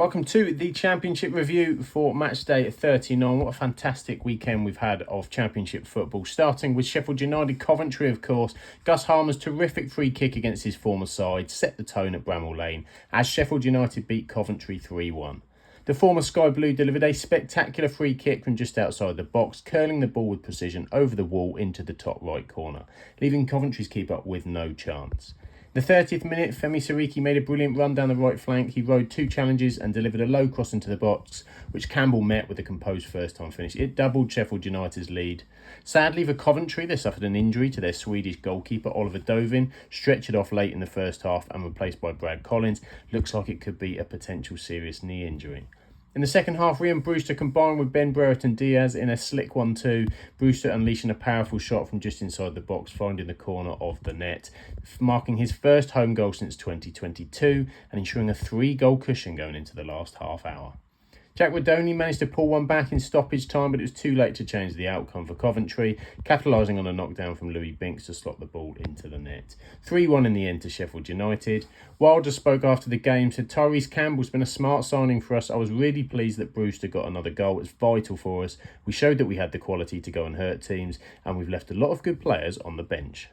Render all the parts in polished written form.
Welcome to the Championship review for Matchday 39. What a fantastic weekend we've had of Championship football. Starting with Sheffield United Coventry, of course. Gus Harmer's terrific free kick against his former side set the tone at Bramall Lane as Sheffield United beat Coventry 3-1. The former Sky Blue delivered a spectacular free kick from just outside the box, curling the ball with precision over the wall into the top right corner, leaving Coventry's keeper with no chance. In the 30th minute, Femi Sariki made a brilliant run down the right flank. He rode two challenges and delivered a low cross into the box, which Campbell met with a composed first-time finish. It doubled Sheffield United's lead. Sadly for Coventry, they suffered an injury to their Swedish goalkeeper, Oliver Dovin, stretchered off late in the first half and replaced by Brad Collins. Looks like it could be a potential serious knee injury. In the second half, Rhian Brewster combined with Ben Brereton Diaz in a slick 1-2. Brewster unleashing a powerful shot from just inside the box, finding the corner of the net, marking his first home goal since 2022 and ensuring a 3-goal cushion going into the last half hour. Jack Rodoni managed to pull one back in stoppage time, but it was too late to change the outcome for Coventry, capitalising on a knockdown from Louis Binks to slot the ball into the net. 3-1 in the end to Sheffield United. Wilder spoke after the game, said, "Tyrese Campbell's been a smart signing for us. I was really pleased that Brewster got another goal. It's vital for us. We showed that we had the quality to go and hurt teams, and we've left a lot of good players on the bench."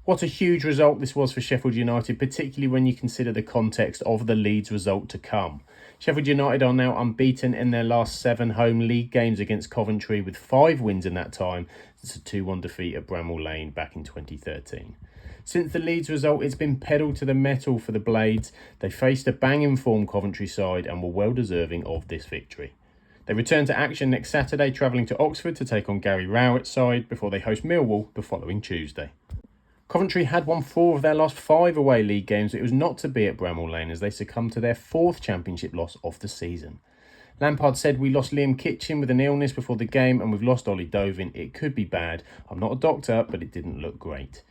What a huge result this was for Sheffield United, particularly when you consider the context of the Leeds result to come. Sheffield United are now unbeaten in their last 7 home league games against Coventry, with 5 wins in that time. It's a 2-1 defeat at Bramall Lane back in 2013. Since the Leeds result, it's been pedal to the metal for the Blades. They faced a banging form Coventry side and were well deserving of this victory. They return to action next Saturday, travelling to Oxford to take on Gary Rowett's side before they host Millwall the following Tuesday. Coventry had won 4 of their last 5 away league games, but it was not to be at Bramall Lane as they succumbed to their 4th championship loss of the season. Lampard said, "We lost Liam Kitchen with an illness before the game and we've lost Ollie Dovin. It could be bad. I'm not a doctor, but it didn't look great."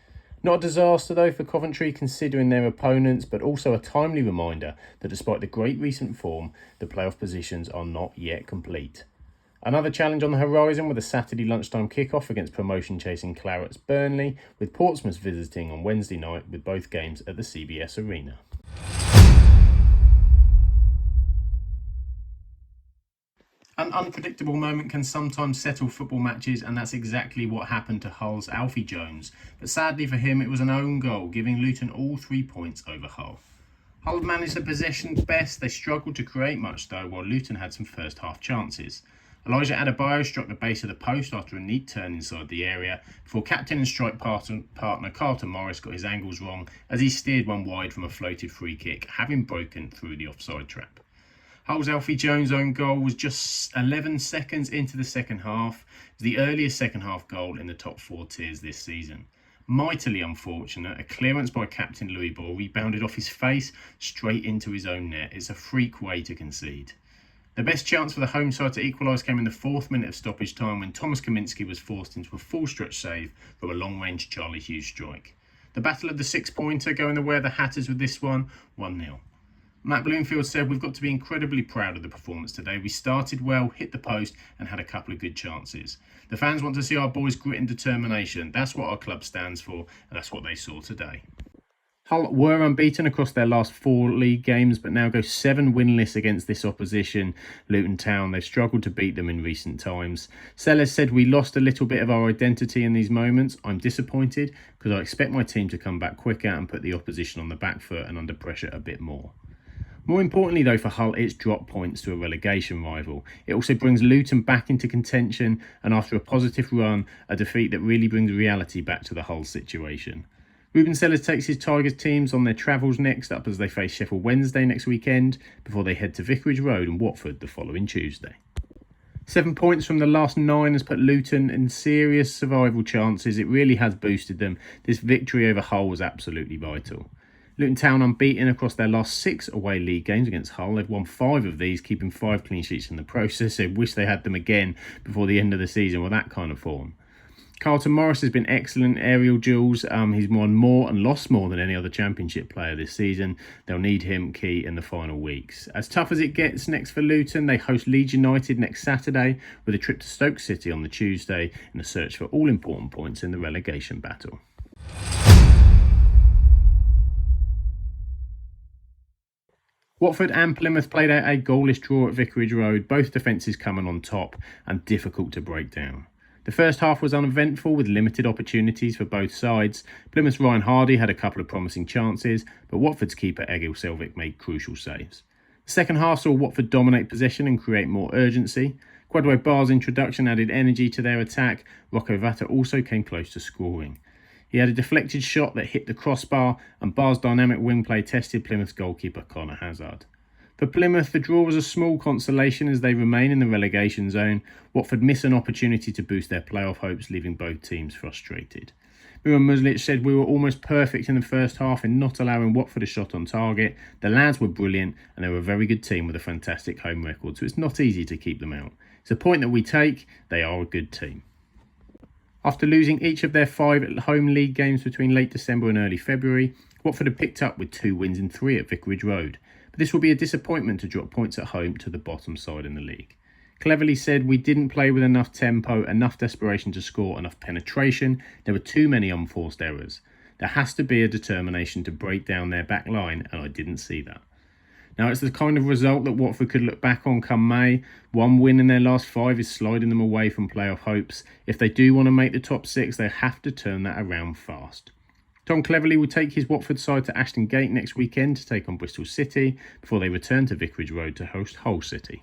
Not a disaster though for Coventry considering their opponents, but also a timely reminder that despite the great recent form, the playoff positions are not yet complete. Another challenge on the horizon with a Saturday lunchtime kick-off against promotion-chasing Clarets Burnley, with Portsmouth visiting on Wednesday night with both games at the CBS Arena. An unpredictable moment can sometimes settle football matches, and that's exactly what happened to Hull's Alfie Jones. But sadly for him, it was an own goal, giving Luton all 3 points over Hull. Hull managed the possession best. They struggled to create much though, while Luton had some first half chances. Elijah Adebayo struck the base of the post after a neat turn inside the area, before captain and strike partner Carlton Morris got his angles wrong as he steered one wide from a floated free kick, having broken through the offside trap. Hull's Alfie Jones' own goal was just 11 seconds into the second half. It was the earliest second half goal in the top 4 tiers this season. Mightily unfortunate, a clearance by captain Louis Ball rebounded off his face straight into his own net. It's a freak way to concede. The best chance for the home side to equalise came in the 4th minute of stoppage time when Thomas Kaminski was forced into a full stretch save from a long-range Charlie Hughes strike. The battle of the 6-pointer going the way of the Hatters with this one, 1-0. Matt Bloomfield said, "We've got to be incredibly proud of the performance today. We started well, hit the post and had a couple of good chances. The fans want to see our boys' grit and determination. That's what our club stands for and that's what they saw today." Hull were unbeaten across their last 4 league games, but now go 7 winless against this opposition, Luton Town. They've struggled to beat them in recent times. Sellers said, "We lost a little bit of our identity in these moments. I'm disappointed because I expect my team to come back quicker and put the opposition on the back foot and under pressure a bit more." More importantly though for Hull, it's drop points to a relegation rival. It also brings Luton back into contention, and after a positive run, a defeat that really brings reality back to the Hull situation. Ruben Sellers takes his Tigers teams on their travels next up as they face Sheffield Wednesday next weekend before they head to Vicarage Road and Watford the following Tuesday. 7 points from the last 9 has put Luton in serious survival chances. It really has boosted them. This victory over Hull was absolutely vital. Luton Town unbeaten across their last 6 away league games against Hull. They've won 5 of these, keeping 5 clean sheets in the process. They wish they had them again before the end of the season with that kind of form. Carlton Morris has been excellent aerial duels. He's won more and lost more than any other championship player this season. They'll need him key in the final weeks. As tough as it gets next for Luton, they host Leeds United next Saturday with a trip to Stoke City on the Tuesday in a search for all important points in the relegation battle. Watford and Plymouth played out a goalless draw at Vicarage Road, both defences coming on top and difficult to break down. The first half was uneventful with limited opportunities for both sides. Plymouth's Ryan Hardy had a couple of promising chances, but Watford's keeper Egil Selvik made crucial saves. The second half saw Watford dominate possession and create more urgency. Quadwo Barr's introduction added energy to their attack. Rocco Vata also came close to scoring. He had a deflected shot that hit the crossbar, and Barr's dynamic wing play tested Plymouth's goalkeeper Connor Hazard. For Plymouth, the draw was a small consolation as they remain in the relegation zone. Watford miss an opportunity to boost their playoff hopes, leaving both teams frustrated. Miran Muslic said, "We were almost perfect in the first half in not allowing Watford a shot on target. The lads were brilliant and they were a very good team with a fantastic home record, so it's not easy to keep them out. It's a point that we take. They are a good team." After losing each of their 5 home league games between late December and early February, Watford had picked up with 2 wins in 3 at Vicarage Road. But this will be a disappointment to drop points at home to the bottom side in the league. Cleverly said, "We didn't play with enough tempo, enough desperation to score, enough penetration. There were too many unforced errors. There has to be a determination to break down their back line, and I didn't see that." Now, it's the kind of result that Watford could look back on come May. 1 win in their last 5 is sliding them away from playoff hopes. If they do want to make the top 6, they have to turn that around fast. Tom Cleverley will take his Watford side to Ashton Gate next weekend to take on Bristol City before they return to Vicarage Road to host Hull City.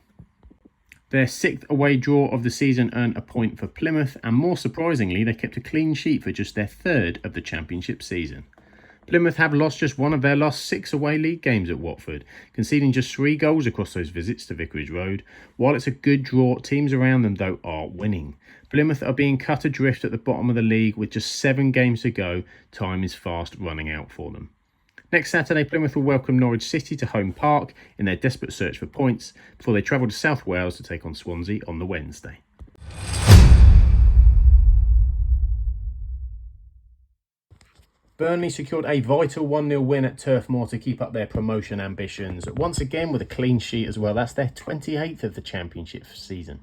Their 6th away draw of the season earned a point for Plymouth, and more surprisingly, they kept a clean sheet for just their 3rd of the Championship season. Plymouth have lost just 1 of their last 6 away league games at Watford, conceding just 3 goals across those visits to Vicarage Road. While it's a good draw, teams around them, though, are winning. Plymouth are being cut adrift at the bottom of the league with just 7 games to go. Time is fast running out for them. Next Saturday, Plymouth will welcome Norwich City to Home Park in their desperate search for points before they travel to South Wales to take on Swansea on the Wednesday. Burnley secured a vital 1-0 win at Turf Moor to keep up their promotion ambitions, once again with a clean sheet as well. That's their 28th of the Championship season.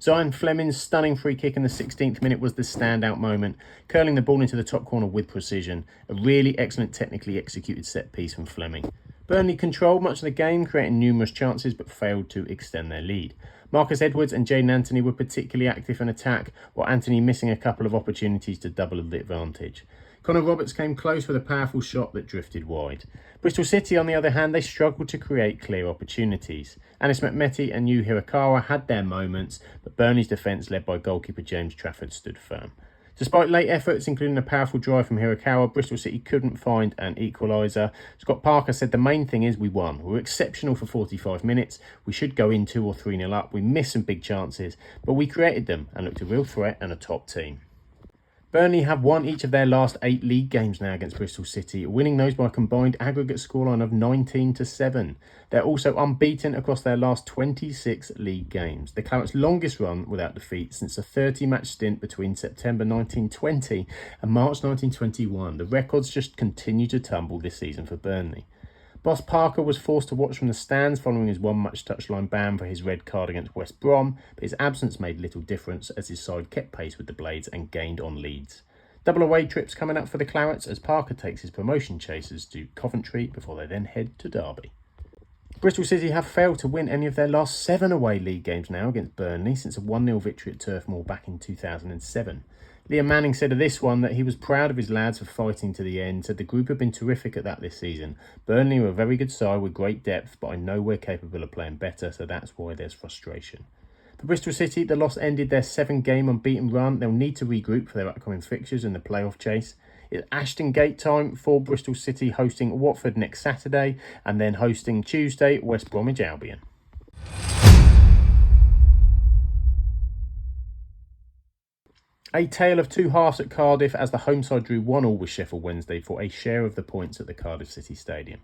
Zion Fleming's stunning free kick in the 16th minute was the standout moment, curling the ball into the top corner with precision. A really excellent technically executed set piece from Fleming. Burnley controlled much of the game, creating numerous chances but failed to extend their lead. Marcus Edwards and Jayden Anthony were particularly active in attack, while Anthony missing a couple of opportunities to double the advantage. Connor Roberts came close with a powerful shot that drifted wide. Bristol City, on the other hand, they struggled to create clear opportunities. Anis Mehmeti and Yu Hirakawa had their moments, but Burnley's defence, led by goalkeeper James Trafford, stood firm. Despite late efforts, including a powerful drive from Hirakawa, Bristol City couldn't find an equaliser. Scott Parker said, "The main thing is we won. We were exceptional for 45 minutes. We should go in 2 or 3-0 up. We missed some big chances, but we created them and looked a real threat and a top team." Burnley have won each of their last 8 league games now against Bristol City, winning those by a combined aggregate scoreline of 19-7. They're also unbeaten across their last 26 league games, the Clarets' longest run without defeat since a 30-match stint between September 1920 and March 1921. The records just continue to tumble this season for Burnley. Boss Parker was forced to watch from the stands following his 1-match touchline ban for his red card against West Brom, but his absence made little difference as his side kept pace with the Blades and gained on Leeds. Double away trips coming up for the Clarets as Parker takes his promotion chasers to Coventry before they then head to Derby. Bristol City have failed to win any of their last 7 away league games now against Burnley since a 1-0 victory at Turf Moor back in 2007. Liam Manning said of this one that he was proud of his lads for fighting to the end, said the group have been terrific at that this season. Burnley were a very good side with great depth, but I know we're capable of playing better, so that's why there's frustration. For Bristol City, the loss ended their 7-game unbeaten run. They'll need to regroup for their upcoming fixtures in the playoff chase. It's Ashton Gate time for Bristol City, hosting Watford next Saturday and then hosting Tuesday West Bromwich Albion. A tale of 2 halves at Cardiff as the home side drew 1-1 with Sheffield Wednesday for a share of the points at the Cardiff City Stadium.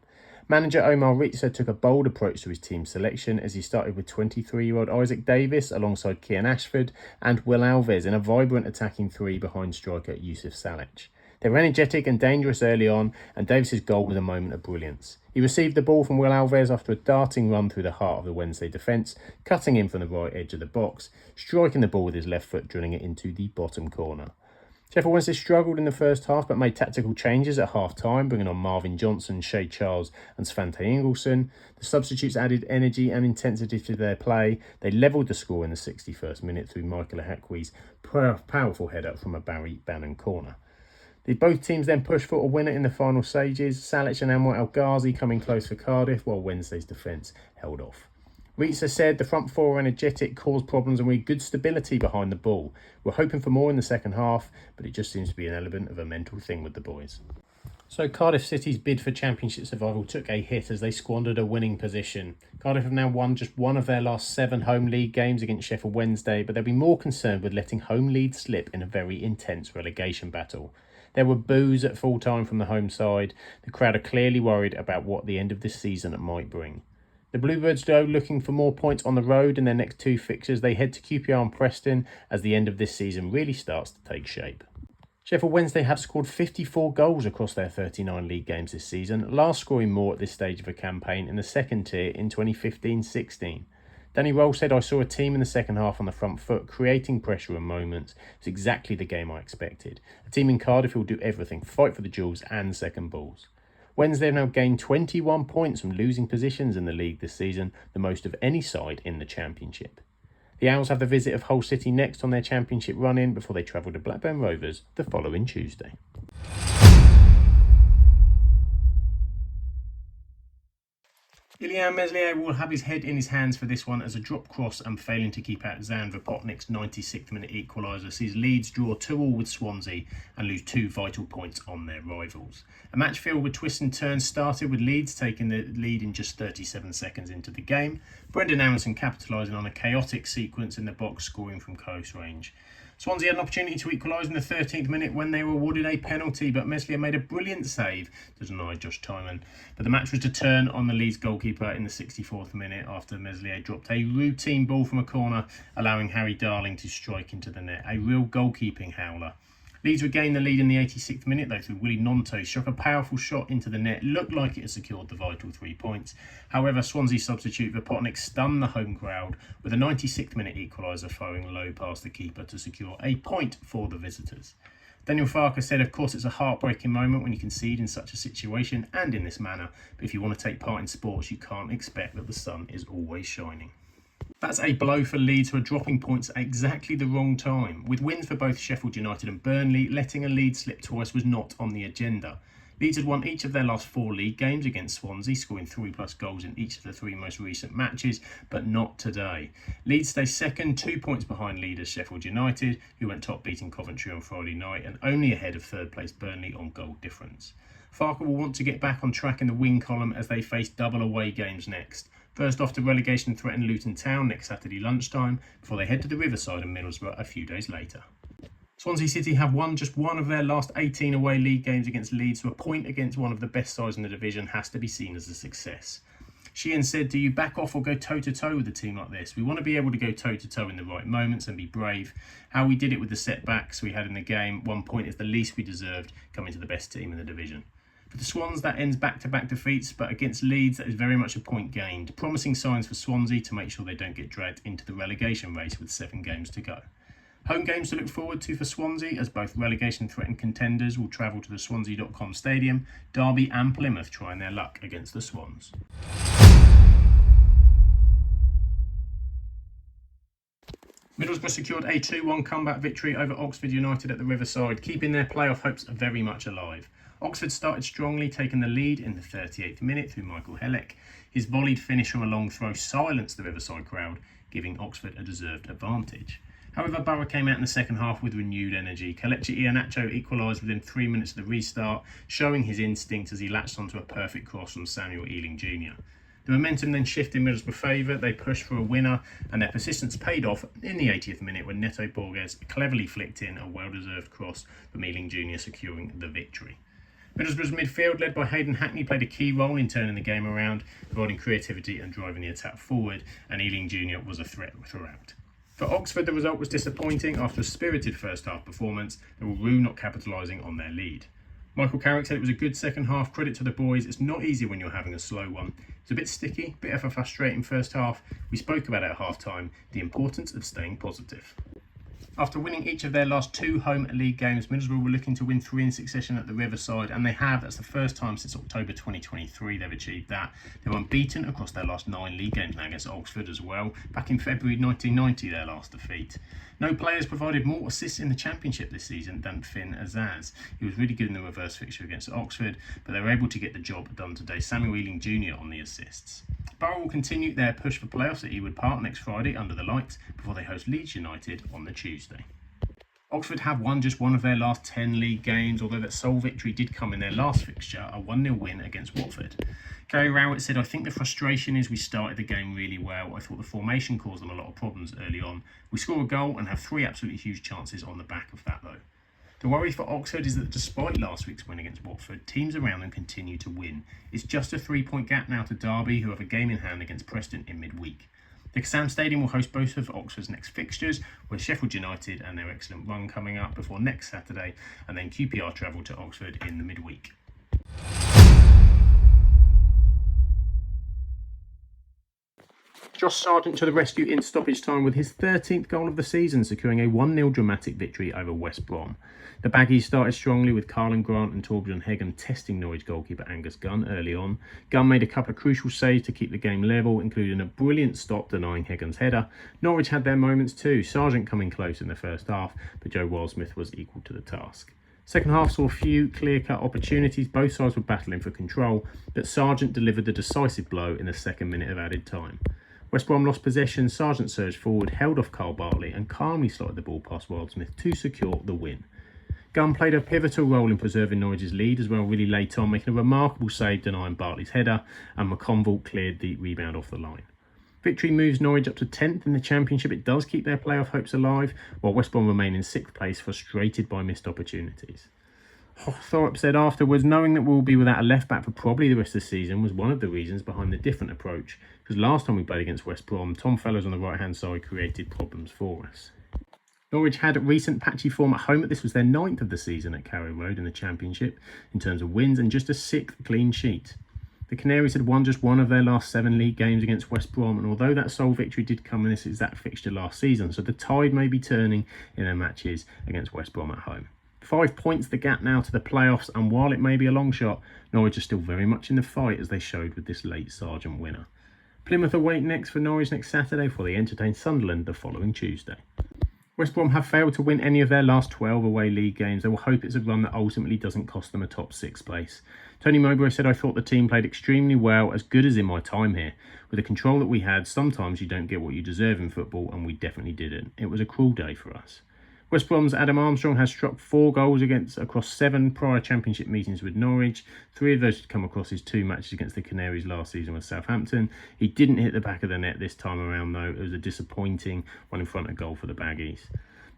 Manager Omar Ritza took a bold approach to his team selection as he started with 23-year-old Isaac Davis alongside Kian Ashford and Will Alves in a vibrant attacking 3 behind striker Yusuf Salic. They were energetic and dangerous early on, and Davis's goal was a moment of brilliance. He received the ball from Will Alves after a darting run through the heart of the Wednesday defence, cutting in from the right edge of the box, striking the ball with his left foot, drilling it into the bottom corner. Sheffield Wednesday struggled in the first half but made tactical changes at half-time, bringing on Marvin Johnson, Shay Charles and Svante Ingolson. The substitutes added energy and intensity to their play. They levelled the score in the 61st minute through Michael Ahakwi's powerful header from a Barry Bannon corner. Both teams then pushed for a winner in the final stages, Salic and Anwar El Ghazi coming close for Cardiff, while Wednesday's defence held off. Reitzer said the front four were energetic, caused problems and we had good stability behind the ball. We're hoping for more in the second half, but it just seems to be an element of a mental thing with the boys. So Cardiff City's bid for Championship survival took a hit as they squandered a winning position. Cardiff have now won just one of their last 7 home league games against Sheffield Wednesday, but they'll be more concerned with letting home leads slip in a very intense relegation battle. There were boos at full time from the home side. The crowd are clearly worried about what the end of this season might bring. The Bluebirds, though, looking for more points on the road in their next 2 fixtures. They head to QPR and Preston as the end of this season really starts to take shape. Sheffield Wednesday have scored 54 goals across their 39 league games this season, last scoring more at this stage of a campaign in the second tier in 2015-16. Danny Roll said, "I saw a team in the second half on the front foot, creating pressure in moments. It's exactly the game I expected. A team in Cardiff who will do everything, fight for the duels and second balls." Wednesday have now gained 21 points from losing positions in the league this season, the most of any side in the Championship. The Owls have the visit of Hull City next on their Championship run-in before they travel to Blackburn Rovers the following Tuesday. Ilya Meslier will have his head in his hands for this one as a drop cross and failing to keep out Zan Vopotnik's 96th minute equaliser sees Leeds draw 2-2 with Swansea and lose 2 vital points on their rivals. A match filled with twists and turns started with Leeds taking the lead in just 37 seconds into the game. Brendan Aronson capitalising on a chaotic sequence in the box, scoring from close range. Swansea had an opportunity to equalise in the 13th minute when they were awarded a penalty, but Meslier made a brilliant save to deny Josh Tymon. But the match was to turn on the Leeds goalkeeper in the 64th minute after Meslier dropped a routine ball from a corner, allowing Harry Darling to strike into the net. A real goalkeeping howler. Leeds regained the lead in the 86th minute though through Willie Gnonto struck a powerful shot into the net. It looked like it had secured the vital 3 points. However, Swansea substitute Vopotnik stunned the home crowd with a 96th minute equaliser firing low past the keeper to secure a point for the visitors. Daniel Farker said, "Of course it's a heartbreaking moment when you concede in such a situation and in this manner, but if you want to take part in sports you can't expect that the sun is always shining." That's a blow for Leeds, who are dropping points at exactly the wrong time. With wins for both Sheffield United and Burnley, letting a lead slip twice was not on the agenda. Leeds had won each of their last 4 league games against Swansea, scoring 3+ goals in each of the 3 most recent matches, but not today. Leeds stay second, 2 points behind leaders Sheffield United, who went top beating Coventry on Friday night, and only ahead of third place Burnley on goal difference. Farker will want to get back on track in the win column as they face double away games next. First off to relegation-threatened Luton Town next Saturday lunchtime, before they head to the Riverside and Middlesbrough a few days later. Swansea City have won just one of their last 18 away league games against Leeds, so a point against one of the best sides in the division has to be seen as a success. Sheehan said, "Do you back off or go toe-to-toe with a team like this? We want to be able to go toe-to-toe in the right moments and be brave. How we did it with the setbacks we had in the game, 1 point is the least we deserved coming to the best team in the division." For the Swans, that ends back-to-back defeats, but against Leeds, that is very much a point gained. Promising signs for Swansea to make sure they don't get dragged into the relegation race with 7 games to go. Home games to look forward to for Swansea, as both relegation-threatened contenders will travel to the Swansea.com stadium. Derby and Plymouth trying their luck against the Swans. Middlesbrough secured a 2-1 comeback victory over Oxford United at the Riverside, keeping their playoff hopes very much alive. Oxford started strongly, taking the lead in the 38th minute through Michael Helek. His volleyed finish from a long throw silenced the Riverside crowd, giving Oxford a deserved advantage. However, Borough came out in the second half with renewed energy. Kelechi Iheanacho equalised within 3 minutes of the restart, showing his instinct as he latched onto a perfect cross from Samuel Ealing Jr. The momentum then shifted in Middlesbrough favour. They pushed for a winner, and their persistence paid off in the 80th minute when Neto Borges cleverly flicked in a well-deserved cross from Ealing Jr., securing the victory. Middlesbrough's midfield, led by Hayden Hackney, played a key role in turning the game around, providing creativity and driving the attack forward, and Ealing Jr. was a threat throughout. For Oxford, the result was disappointing. After a spirited first-half performance, they were Rue not capitalising on their lead. Michael Carrick said it was a good second half. Credit to the boys. It's not easy when you're having a slow one. It's a bit sticky, bit of a frustrating first half. We spoke about it at half-time, the importance of staying positive. After winning each of their last 2 home league games, Middlesbrough were looking to win 3 in succession at the Riverside, and they have. That's the first time since October 2023 they've achieved that. They were unbeaten across their last 9 league games now against Oxford as well. Back in February 1990, their last defeat. No players provided more assists in the Championship this season than Finn Azaz. He was really good in the reverse fixture against Oxford, but they were able to get the job done today. Samuel Ealing Jr. on the assists. Borough will continue their push for playoffs at Ewood Park next Friday under the lights before they host Leeds United on the Tuesday. Oxford have won just one of their last 10 league games, although that sole victory did come in their last fixture, a 1-0 win against Watford. Gary Rowett said, "I think the frustration is we started the game really well. I thought the formation caused them a lot of problems early on. We score a goal and have 3 absolutely huge chances on the back of that though." The worry for Oxford is that despite last week's win against Watford, teams around them continue to win. It's just a 3-point gap now to Derby, who have a game in hand against Preston in midweek. The Kassam Stadium will host both of Oxford's next fixtures, with Sheffield United and their excellent run coming up before next Saturday, and then QPR travel to Oxford in the midweek. Josh Sargent to the rescue in stoppage time with his 13th goal of the season, securing a 1-0 dramatic victory over West Brom. The Baggies started strongly with Carlin Grant and Torbjorn Heggen testing Norwich goalkeeper Angus Gunn early on. Gunn made a couple of crucial saves to keep the game level, including a brilliant stop denying Heggen's header. Norwich had their moments too, Sargent coming close in the first half, but Joe Wildsmith was equal to the task. Second half saw a few clear-cut opportunities, both sides were battling for control, but Sargent delivered the decisive blow in the second minute of added time. West Brom lost possession, Sargent surged forward, held off Carl Bartley and calmly slotted the ball past Wildsmith to secure the win. Gunn played a pivotal role in preserving Norwich's lead as well really late on, making a remarkable save denying Bartley's header, and McConville cleared the rebound off the line. Victory moves Norwich up to 10th in the Championship. It does keep their playoff hopes alive, while West Brom remain in 6th place, frustrated by missed opportunities. Thorpe said afterwards, "Knowing that we'll be without a left-back for probably the rest of the season was one of the reasons behind the different approach, because last time we played against West Brom, Tom Fellows on the right-hand side created problems for us." Norwich had recent patchy form at home, but this was their 9th of the season at Carrow Road in the Championship in terms of wins and just a 6th clean sheet. The Canaries had won just one of their last 7 league games against West Brom, and although that sole victory did come in this exact fixture last season, so the tide may be turning in their matches against West Brom at home. 5 points the gap now to the playoffs, and while it may be a long shot, Norwich are still very much in the fight as they showed with this late Sargent winner. Plymouth await next for Norwich next Saturday before they entertain Sunderland the following Tuesday. West Brom have failed to win any of their last 12 away league games. They will hope it's a run that ultimately doesn't cost them a top 6 place. Tony Mowbray said, "I thought the team played extremely well, as good as in my time here. With the control that we had, sometimes you don't get what you deserve in football, and we definitely didn't. It was a cruel day for us." West Brom's Adam Armstrong has struck 4 goals across 7 prior Championship meetings with Norwich. 3 of those had come across his 2 matches against the Canaries last season with Southampton. He didn't hit the back of the net this time around though. It was a disappointing one in front of goal for the Baggies.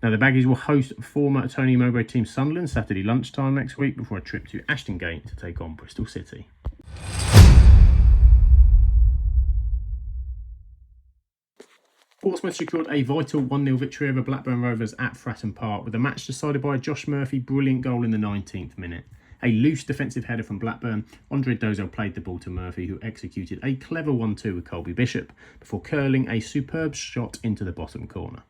Now the Baggies will host former Tony Mowbray team Sunderland Saturday lunchtime next week before a trip to Ashton Gate to take on Bristol City. Portsmouth secured a vital 1-0 victory over Blackburn Rovers at Fratton Park, with the match decided by a Josh Murphy brilliant goal in the 19th minute. A loose defensive header from Blackburn, Andre Dozel played the ball to Murphy, who executed a clever 1-2 with Colby Bishop before curling a superb shot into the bottom corner.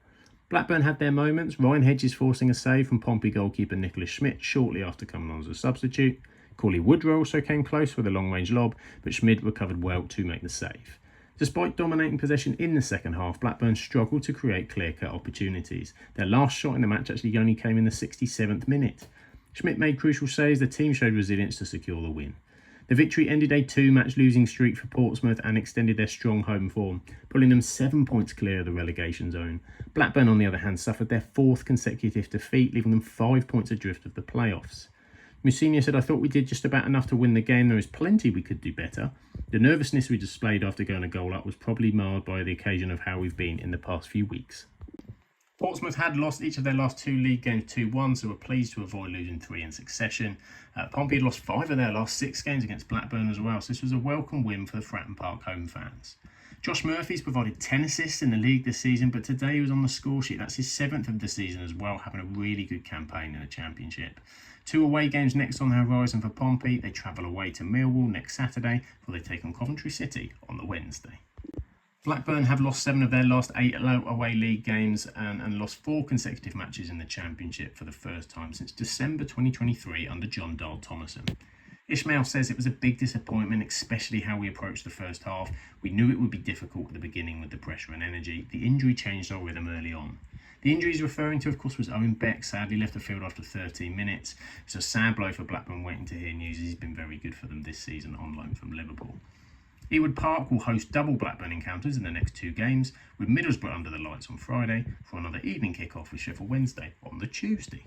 Blackburn had their moments, Ryan Hedges forcing a save from Pompey goalkeeper Nicholas Schmidt shortly after coming on as a substitute. Corley Woodrow also came close with a long-range lob, but Schmidt recovered well to make the save. Despite dominating possession in the second half, Blackburn struggled to create clear-cut opportunities. Their last shot in the match actually only came in the 67th minute. Schmidt made crucial saves, the team showed resilience to secure the win. The victory ended a 2-match losing streak for Portsmouth and extended their strong home form, pulling them 7 points clear of the relegation zone. Blackburn, on the other hand, suffered their 4th consecutive defeat, leaving them 5 points adrift of the playoffs. Mousinho said, "I thought we did just about enough to win the game. There is plenty we could do better. The nervousness we displayed after going a goal up was probably marred by the occasion of how we've been in the past few weeks." Portsmouth had lost each of their last 2 league games 2-1, so were pleased to avoid losing 3 in succession. Pompey had lost 5 of their last 6 games against Blackburn as well, so this was a welcome win for the Fratton Park home fans. Josh Murphy's provided 10 assists in the league this season, but today he was on the score sheet. That's his 7th of the season as well, having a really good campaign in the Championship. 2 away games next on the horizon for Pompey. They travel away to Millwall next Saturday before they take on Coventry City on the Wednesday. Blackburn have lost 7 of their last 8 away league games and lost 4 consecutive matches in the Championship for the first time since December 2023 under John Dahl Thomason. Ishmael says it was a big disappointment, especially how we approached the first half. We knew it would be difficult at the beginning with the pressure and energy. The injury changed our rhythm early on. The injury he's referring to, of course, was Owen Beck. Sadly left the field after 13 minutes. It's a sad blow for Blackburn waiting to hear news. He's been very good for them this season on loan from Liverpool. Ewood Park will host double Blackburn encounters in the next 2 games, with Middlesbrough under the lights on Friday for another evening kick-off with Sheff Wednesday on the Tuesday.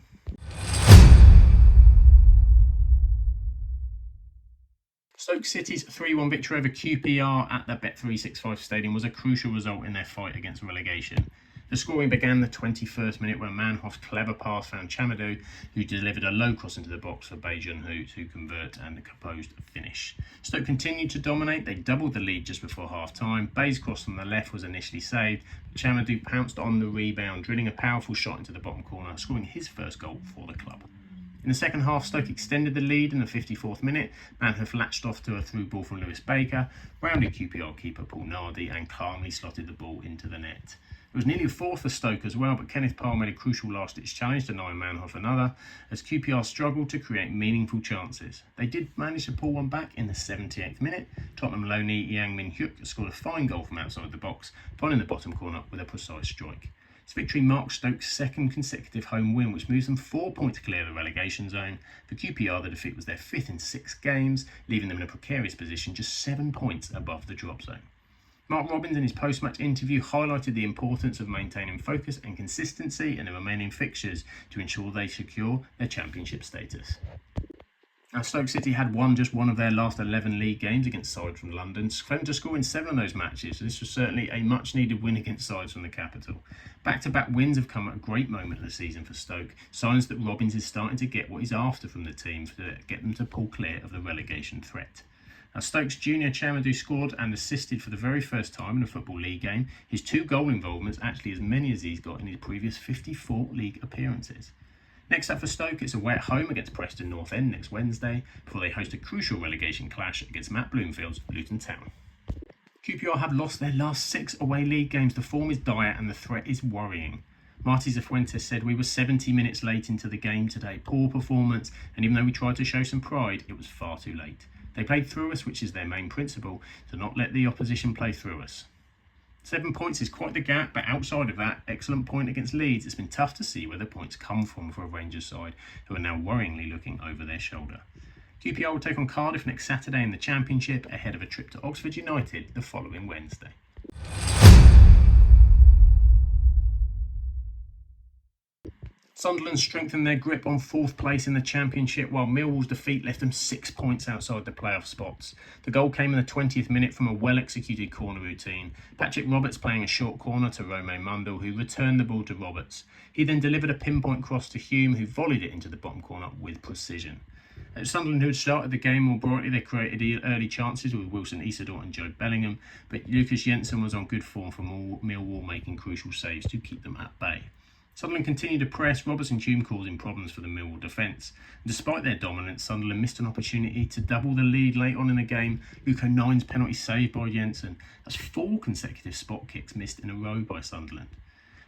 Stoke City's 3-1 victory over QPR at the Bet365 Stadium was a crucial result in their fight against relegation. The scoring began the 21st minute when Manhoff's clever pass found Chamadou, who delivered a low cross into the box for Bajan to convert and composed a finish. Stoke continued to dominate. They doubled the lead just before half-time. Bay's cross from the left was initially saved. Chamadou pounced on the rebound, drilling a powerful shot into the bottom corner, scoring his first goal for the club. In the second half, Stoke extended the lead in the 54th minute. Manhoff latched off to a through ball from Lewis Baker, rounded QPR keeper Paul Nardi and calmly slotted the ball into the net. It was nearly a fourth for Stoke as well, but Kenneth Parr made a crucial last-ditch challenge to denying Manhoff another, as QPR struggled to create meaningful chances. They did manage to pull one back in the 78th minute. Tottenham loanee Yang Min-hyuk scored a fine goal from outside the box, finding the bottom corner with a precise strike. This victory marks Stoke's second consecutive home win, which moves them 4 points clear of the relegation zone. For QPR, the defeat was their 5th in 6 games, leaving them in a precarious position just 7 points above the drop zone. Mark Robins in his post-match interview highlighted the importance of maintaining focus and consistency in the remaining fixtures to ensure they secure their championship status. Now, Stoke City had won just one of their last 11 league games against sides from London, failing to score in 7 of those matches. This was certainly a much-needed win against sides from the capital. Back-to-back wins have come at a great moment of the season for Stoke, signs that Robins is starting to get what he's after from the team to get them to pull clear of the relegation threat. Now, Stoke's junior Chamadou scored and assisted for the very first time in a Football League game. His 2 goal involvements, actually as many as he's got in his previous 54 league appearances. Next up for Stoke, it's away at home against Preston North End next Wednesday, before they host a crucial relegation clash against Matt Bloomfield's Luton Town. QPR have lost their last 6 away league games. The form is dire and the threat is worrying. Martí Cifuentes said, "We were 70 minutes late into the game today. Poor performance, and even though we tried to show some pride, it was far too late. They played through us, which is their main principle, to not let the opposition play through us." 7 points is quite the gap, but outside of that excellent point against Leeds, it's been tough to see where the points come from for a Rangers side who are now worryingly looking over their shoulder. QPR will take on Cardiff next Saturday in the Championship ahead of a trip to Oxford United the following Wednesday. Sunderland strengthened their grip on 4th place in the Championship, while Millwall's defeat left them 6 points outside the playoff spots. The goal came in the 20th minute from a well-executed corner routine. Patrick Roberts playing a short corner to Rome Mundle, who returned the ball to Roberts. He then delivered a pinpoint cross to Hume, who volleyed it into the bottom corner with precision. Sunderland, who had started the game more brightly, they created early chances with Wilson Isidore and Joe Bellingham, but Lucas Jensen was on good form for Millwall, making crucial saves to keep them at bay. Sunderland continued to press, Roberts and Hume causing problems for the Millwall defence. Despite their dominance, Sunderland missed an opportunity to double the lead late on in the game. Luke O'Nine's penalty saved by Jensen. That's 4 consecutive spot kicks missed in a row by Sunderland.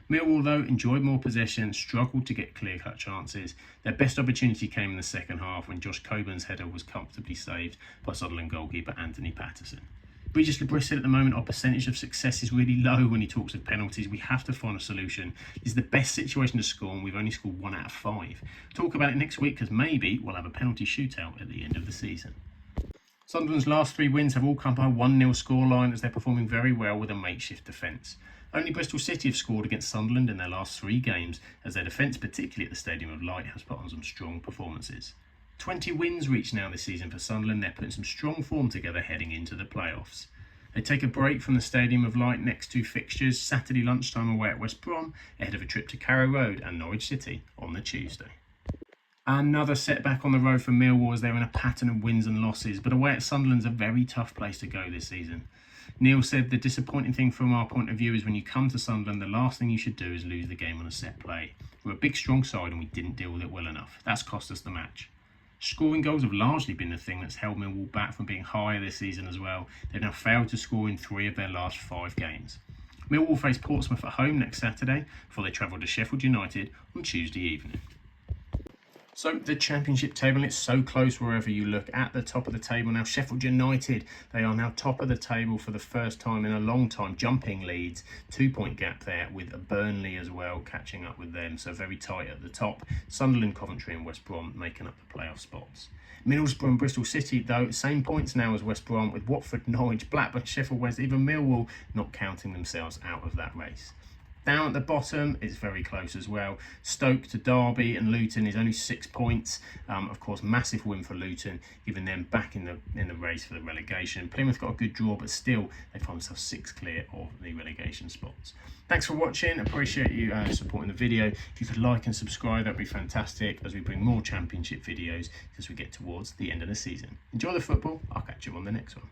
Millwall, though, enjoyed more possession, struggled to get clear-cut chances. Their best opportunity came in the second half when Josh Coburn's header was comfortably saved by Sunderland goalkeeper Anthony Patterson. Regis Lebris said at the moment our percentage of success is really low when he talks of penalties. We have to find a solution. This is the best situation to score, and we've only scored 1 out of 5. Talk about it next week, because maybe we'll have a penalty shootout at the end of the season. Sunderland's last 3 wins have all come by a 1-0 scoreline, as they're performing very well with a makeshift defence. Only Bristol City have scored against Sunderland in their last 3 games, as their defence, particularly at the Stadium of Light, has put on some strong performances. 20 wins reached now this season for Sunderland. They're putting some strong form together heading into the playoffs. They take a break from the Stadium of Light next 2 fixtures, Saturday lunchtime away at West Brom, ahead of a trip to Carrow Road and Norwich City on the Tuesday. Another setback on the road for Millwall, as they're in a pattern of wins and losses, but away at Sunderland's a very tough place to go this season. Neil said, "The disappointing thing from our point of view is when you come to Sunderland, the last thing you should do is lose the game on a set play. We're a big strong side and we didn't deal with it well enough. That's cost us the match." Scoring goals have largely been the thing that's held Millwall back from being higher this season as well. They've now failed to score in 3 of their last 5 games. Millwall face Portsmouth at home next Saturday before they travel to Sheffield United on Tuesday evening. So the Championship table, it's so close wherever you look. At the top of the table now, Sheffield United, they are now top of the table for the first time in a long time, jumping Leeds. 2-point gap there with Burnley as well, catching up with them. So very tight at the top. Sunderland, Coventry and West Brom making up the playoff spots. Middlesbrough and Bristol City, though, same points now as West Brom, with Watford, Norwich, Blackburn, Sheffield Wednesday, even Millwall not counting themselves out of that race. Down at the bottom, it's very close as well. Stoke to Derby and Luton is only 6 points. Of course, massive win for Luton, giving them back in the race for the relegation. Plymouth got a good draw, but still they find themselves 6 clear of the relegation spots. Thanks for watching. Appreciate you supporting the video. If you could like and subscribe, that'd be fantastic as we bring more Championship videos as we get towards the end of the season. Enjoy the football. I'll catch you on the next one.